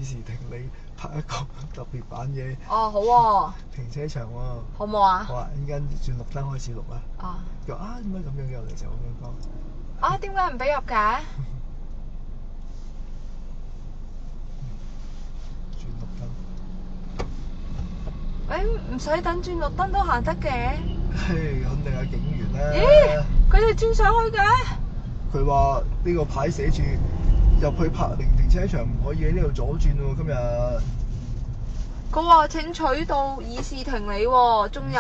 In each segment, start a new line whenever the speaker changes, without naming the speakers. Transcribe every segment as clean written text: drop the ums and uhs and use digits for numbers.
以時停你拍一個特別版嘅
哦，好喎，
停車場喎。
好唔好啊？
好啊，陣間轉綠燈開始錄啊。
啊
佢話點解咁樣嘅？我哋就咁樣講。
啊，點解唔俾入嘅？
轉綠燈。
唔使等轉綠燈都行得嘅。
嘿，肯定係警員啦。
咦？佢哋轉上去嘅？
佢話呢個牌寫住入去柏寧停車場唔可以喺呢度左轉喎，今日。
佢話請取道議事亭里喎，進入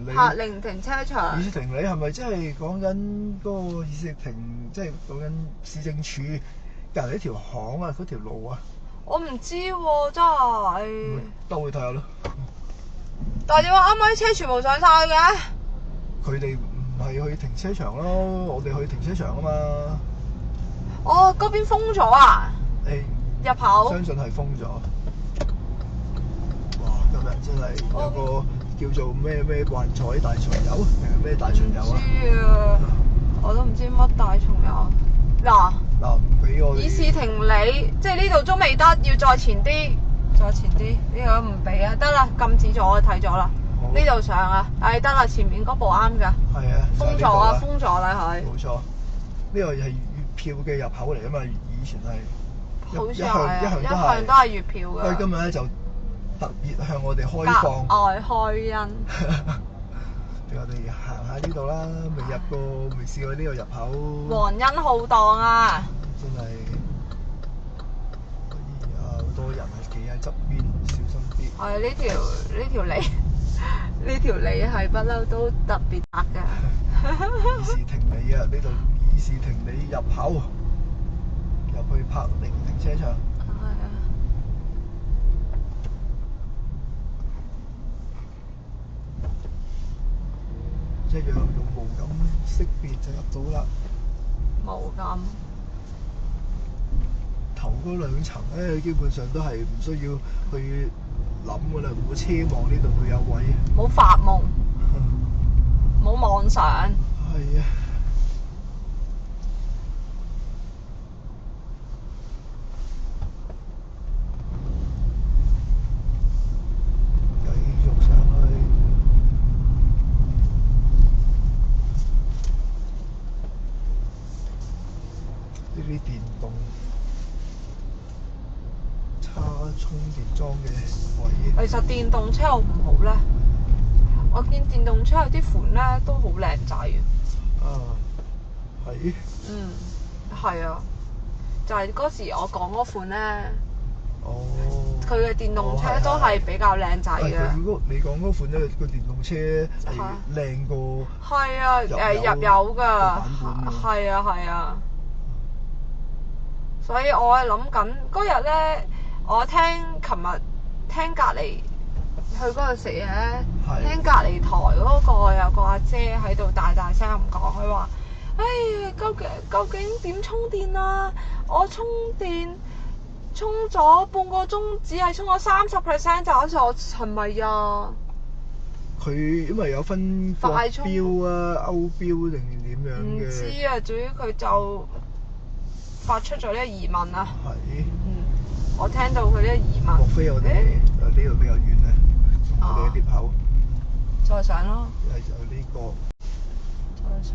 柏寧停車場。
議事亭里係咪即係講緊嗰個議事亭，即係講緊市政署隔離一條巷啊，嗰條路啊？
我唔知喎，真係。
兜去睇下咯。
但係你話啱啱啲車全部上晒嘅？
佢哋唔係去停車場咯，我哋去停車場啊嘛。
哦，嗰邊封咗啊？
誒，
入口。
相信係封咗。哇！今日真係有個叫做咩幻彩大巡遊，定係咩大巡遊啊？
唔知啊，我都唔知乜大巡遊。嗱，
唔俾我。
議事亭里，即係呢度都未得，要再前啲，再前啲，呢個都唔俾啊！得啦，禁止咗，我睇咗啦。呢度上啊，得啦，前面嗰部啱㗎。
係啊。
封咗啊，封咗啦佢。
冇錯，呢個係月票嘅入口嚟啊嘛，以前係。
好似係一向都係月票㗎。
所以今日咧就特別向我哋開放。
格外開恩。
俾我哋行下呢度啦，未試過呢個入口。
皇恩浩蕩啊！
真係，好多人係企喺側邊，小心啲。
係呢條脷，呢條脷係不嬲都特別窄㗎。
議事亭里啊，呢度議事亭里入口，入去柏寧停車場。
係啊。
一樣用無感識別就入到啦。
無感。
頭嗰兩層咧，基本上都係唔需要去諗㗎啦，冇奢望呢度會有位。
冇發夢，冇妄想。
係啊。繼續上去。呢啲電動叉充電樁嘅位。
其實電動車好唔好咧？我見電動車有啲款咧都好靚仔。
係。
係啊，就係嗰時我講嗰款咧。
哦。
佢嘅電動車都係比較靚仔嘅。
如果你講嗰款咧，個電動車係靚過。
係啊，入油㗎。係啊。所以我係諗緊嗰日咧，我琴日聽隔離去嗰度食嘢咧，聽隔離台嗰個有個阿姐喺度大聲咁講，佢話：究竟點充電啊？我充電充咗半個鐘，只係充咗30%，就好似我係咪啊？
佢因為有分國標啊、歐標定點樣嘅？唔
知啊，至於佢就發出咗呢個疑問啊。
係。
我聽到佢呢個疑問。
莫非我哋呢度比較遠咧？我哋嘅 lift 口。
再上咯。
係就呢個。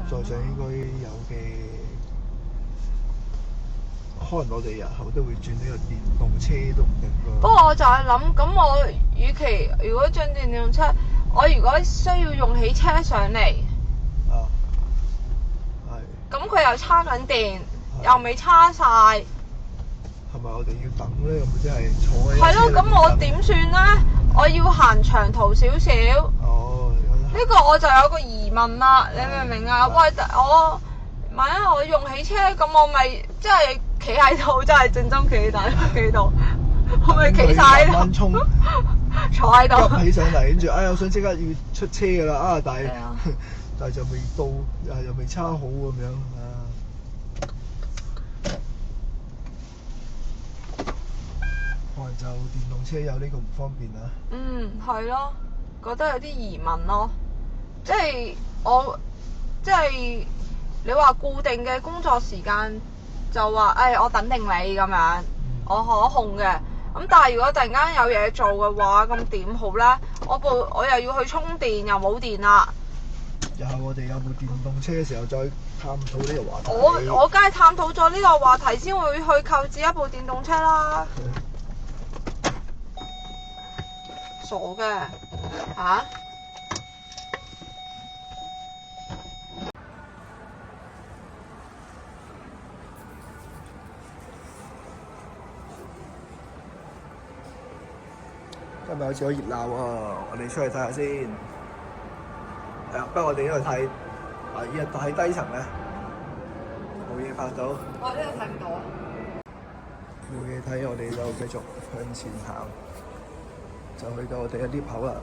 再上應該有嘅。可能我哋日後都會轉呢個電動車都唔定㗎。不
過我就係諗，咁我與其如果轉電動車，我如果需要用起車上嚟，咁佢又叉緊電，又未叉晒，
係咪我哋要等咧？咁即係坐喺。
係咯，咁我點算咧？我要行長途少少。
哦。
呢個我就有個疑問啦，你明唔明啊？喂，萬一我用起車，咁我咪即係企喺度，真係正宗企喺度，我咪企晒喺度。
慢慢衝。
坐喺度。
急起上嚟，跟住我想即刻要出車㗎啦！但係就未到，又未叉好咁樣啊。可能就電動車有呢個唔方便啊。
係咯，覺得有啲疑問咯。即係你話固定嘅工作時間就話，我等定你咁樣，我可控嘅。咁但係如果突然間有嘢做嘅話，咁點好咧？我又要去充電，又冇電啦。
日後我哋有部電動車嘅時候再探討呢個話題。
我梗係探討咗呢個話題先會去購置一部電動車啦。傻嘅嚇！
今日好似好熱鬧喎，我哋出去睇下先。係啊，不過我哋呢度睇依家睇低層咧，冇嘢拍到。
我呢度睇唔到啊！
冇嘢睇，我哋就繼續向前行，就去到我哋嘅 lift 口啦。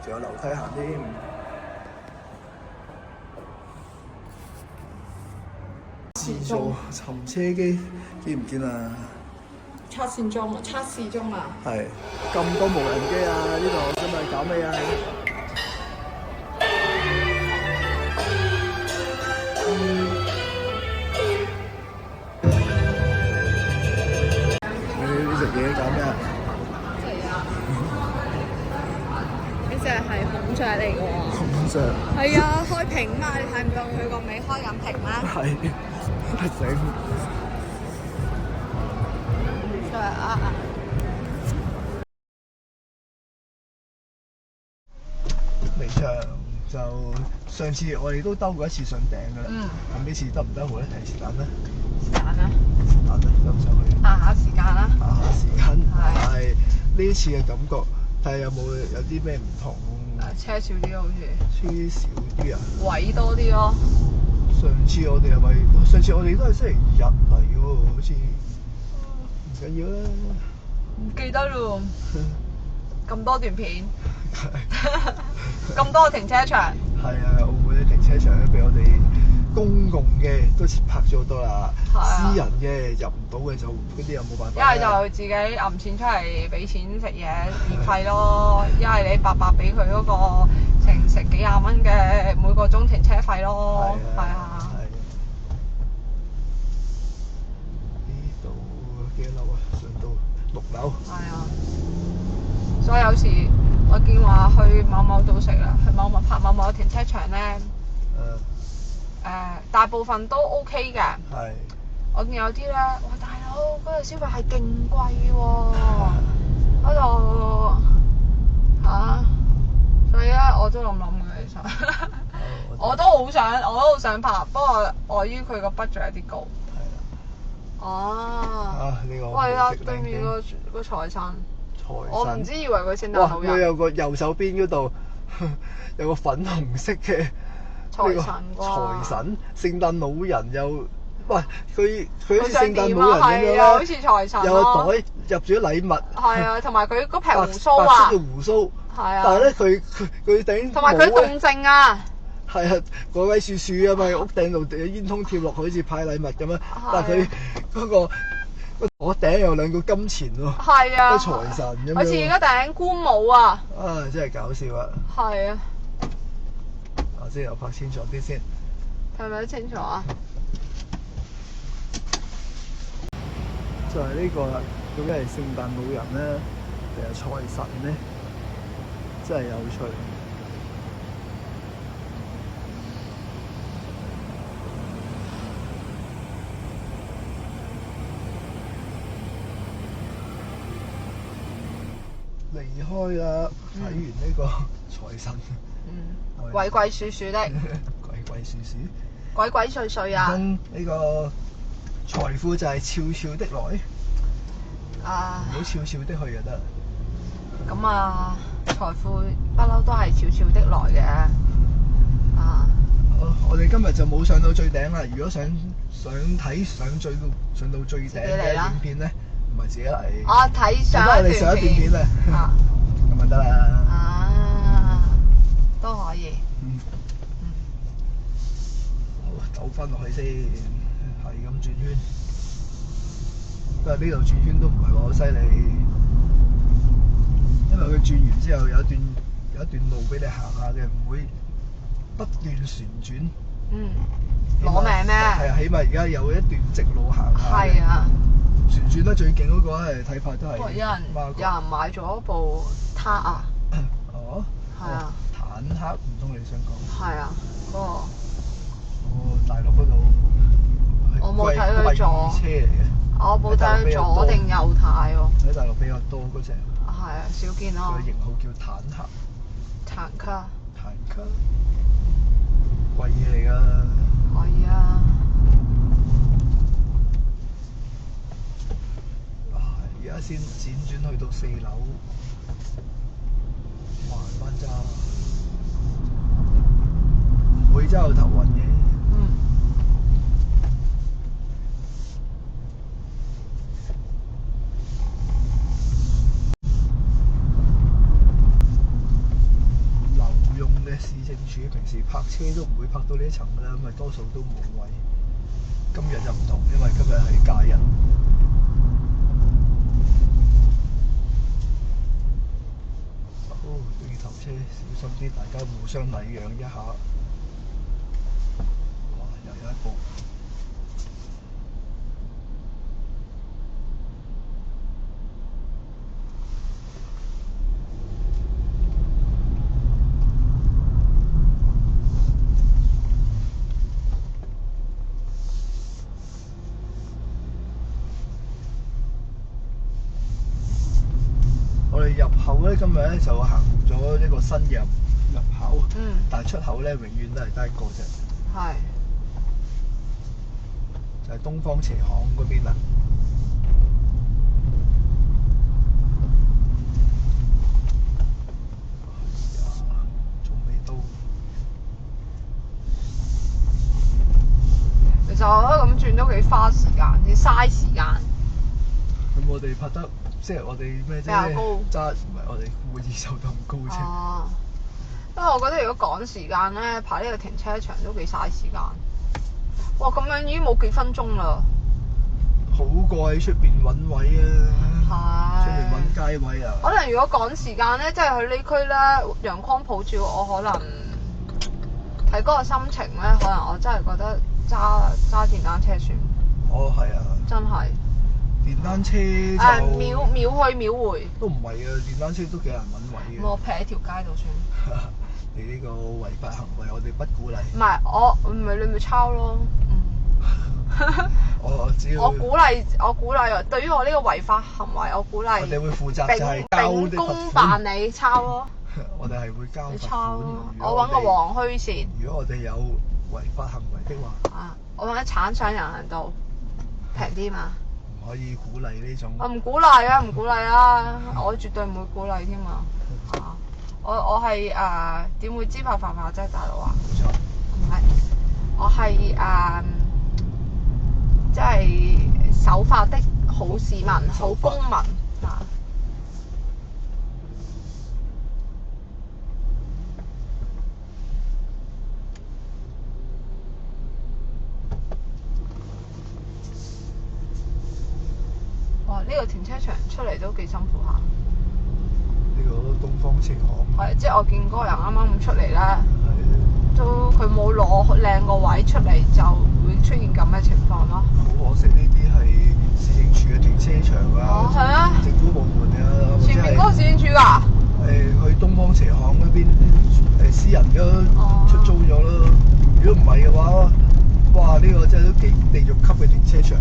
仲有樓梯行添。自助尋車機見唔見啊？
測試中啊！
係咁多無人機啊！呢度真係搞咩啊？你食嘢搞咩啊？
呢隻係孔雀嚟嘅喎。
孔雀。
係啊，開屏嘛！你睇唔到佢個尾開緊屏咩？
係。整。離場就上次我哋都兜過一次上頂㗎啦。咁呢次得唔得好咧？睇時間啦。
時間啦。
得唔上去？
下時間啦。
下時間。係呢次嘅感覺，睇下有啲咩唔同。
車少啲好似。
車少啲啊？
位多啲咯。
上次我哋都係星期日嚟嘅喎，好似唔緊要啦。
唔記得咯。咁多段片。咁多停車場。係
啊，澳門嘅停車場咧，俾我哋公共嘅都拍咗好多啦。私人嘅入唔到嘅就嗰啲又冇辦法。
一係就自己揞錢出嚟俾錢食嘢免費咯，一係你白白俾佢嗰個食幾廿蚊嘅每個鐘停車費咯。係啊。
呢度幾多樓啊？上到6樓。係啊。
所以有時我見話去某某度食啦，去某某停車場咧，大部分都 OK 嘅。係。我見有啲咧，哇大佬嗰度消費係勁貴喎，嗰度嚇，所以咧我都諗嘅其實，我都好想拍，不過礙於佢個 budget 有啲高。係啦。哦。呢個。係啊，對面個財神。我唔知以為佢聖誕老人。佢
有個右手邊嗰度有個粉紅色嘅
財神啩。
財神，聖誕老人又，喂，佢好似聖誕老人咁樣
啦，好似財神咯。
有個袋入咗禮物。
係啊，同埋佢嗰撇胡鬚啊。
白色嘅胡鬚。係啊。但係咧，佢頂。
同埋佢動靜啊。
係啊，鬼鬼祟祟啊嘛，屋頂度煙通跳落去，好似派禮物咁樣。但係佢嗰個。我頂有兩個金錢喎，
係啊，
個財神咁樣，
好似嗰頂官帽啊！
真係搞笑啊！
係啊，
我先又拍清楚啲先，
睇咪清楚啊？
就係呢個啦，究竟係聖誕老人咧，定係財神咧？真係有趣。離開啦，睇完呢個財神，
鬼鬼祟祟的，
鬼鬼祟祟，
鬼鬼祟祟啊！
呢個財富就係悄悄的來，唔好悄悄的去就得。
咁啊，財富不嬲都係悄悄的來嘅。
好，我哋今日就冇上到最頂啦。如果想睇上到最頂嘅影片咧？唔係自己嚟，
我睇上一段
片咧，咁咪得啦。
都可以。
好，走翻落去先，係咁轉圈。不過呢度轉圈都唔係話好犀利，因為佢轉完之後有一段路俾你行下嘅，唔會不斷旋轉。
嗯，攞命咩？
係啊，起碼而家有一段直路行下。
係啊。
轉得最勁嗰個係睇法都係。
有人買咗部塔啊！
哦。
係啊。
坦克唔通你想講？
係啊，嗰個。
哦，大陸嗰度。
我冇睇佢左。
車嚟嘅。
我冇睇佢左定右軚喎。
喺大陸比較多嗰隻。
係啊，少見咯。
佢型號叫坦克。
坦克。
坦克。貴嘢嚟㗎。
係啊。
而家先輾轉去到4樓，慢慢揸，唔會揸到頭暈嘅。
嗯。
留用嘅市政署平時泊車都唔會泊到呢一層㗎啦，因為多數都冇位。今日就唔同，因為今日係假日。對頭車小心啲，大家互相禮讓一下。哇！又有一部。我哋入口咧，今日咧就行咗一個新嘅入口，但係出口咧永遠都係得一個啫。
係。
就係東方斜巷嗰邊啦。仲未到。
其實我覺得咁轉都幾花時間，幾嘥時間。
咁我哋拍得。即係我哋咩啫？比較高。揸唔係我哋故意走得咁高啫。
哦。不過我覺得如果趕時間咧，排呢個停車場都幾嘥時間。哇！咁樣已經冇幾分鐘啦。
好過喺出邊揾位啊！出邊揾街位啊！
可能如果趕時間咧，即係去呢區咧，陽光普照，我可能睇嗰個心情咧，可能我真係覺得揸電單車算。
哦，係啊。真
係。
電單車就
秒去秒回。
都唔係啊！電單車都幾難揾位嘅。
我劈喺條街度算。
你呢個違法行為，我哋不鼓勵。
唔係唔係你咪抄咯。我鼓勵，對於我呢個違法行為，我鼓勵。
我哋會負責就係交啲罰款。秉公辦理，抄咯。我哋係會交罰款。
我揾個黃虛線。
如果我哋有違法行為的話。
我揾鏟上人行道，平啲嘛。
可以鼓勵呢種。
我唔鼓勵啊，唔鼓勵啊！我絕對唔會鼓勵添嘛。我係點會知法犯法啫，大佬啊？
冇錯。
唔係，我係即係守法的好市民、好公民啊！哇！呢個停車場出嚟都幾辛苦下。
呢個東方斜巷。係，
即係我見嗰個人啱啱咁出嚟咧，都佢冇攞靚個位出嚟，就會出現咁嘅情況咯。
好可惜，呢啲係市政署嘅停車場啊。
哦，係啊。
政府部門啊。
前面嗰個市政署㗎。
去東方斜巷嗰邊私人嘅出租咗咯。如果唔係嘅話，哇！呢個真係都幾地獄級嘅停車場。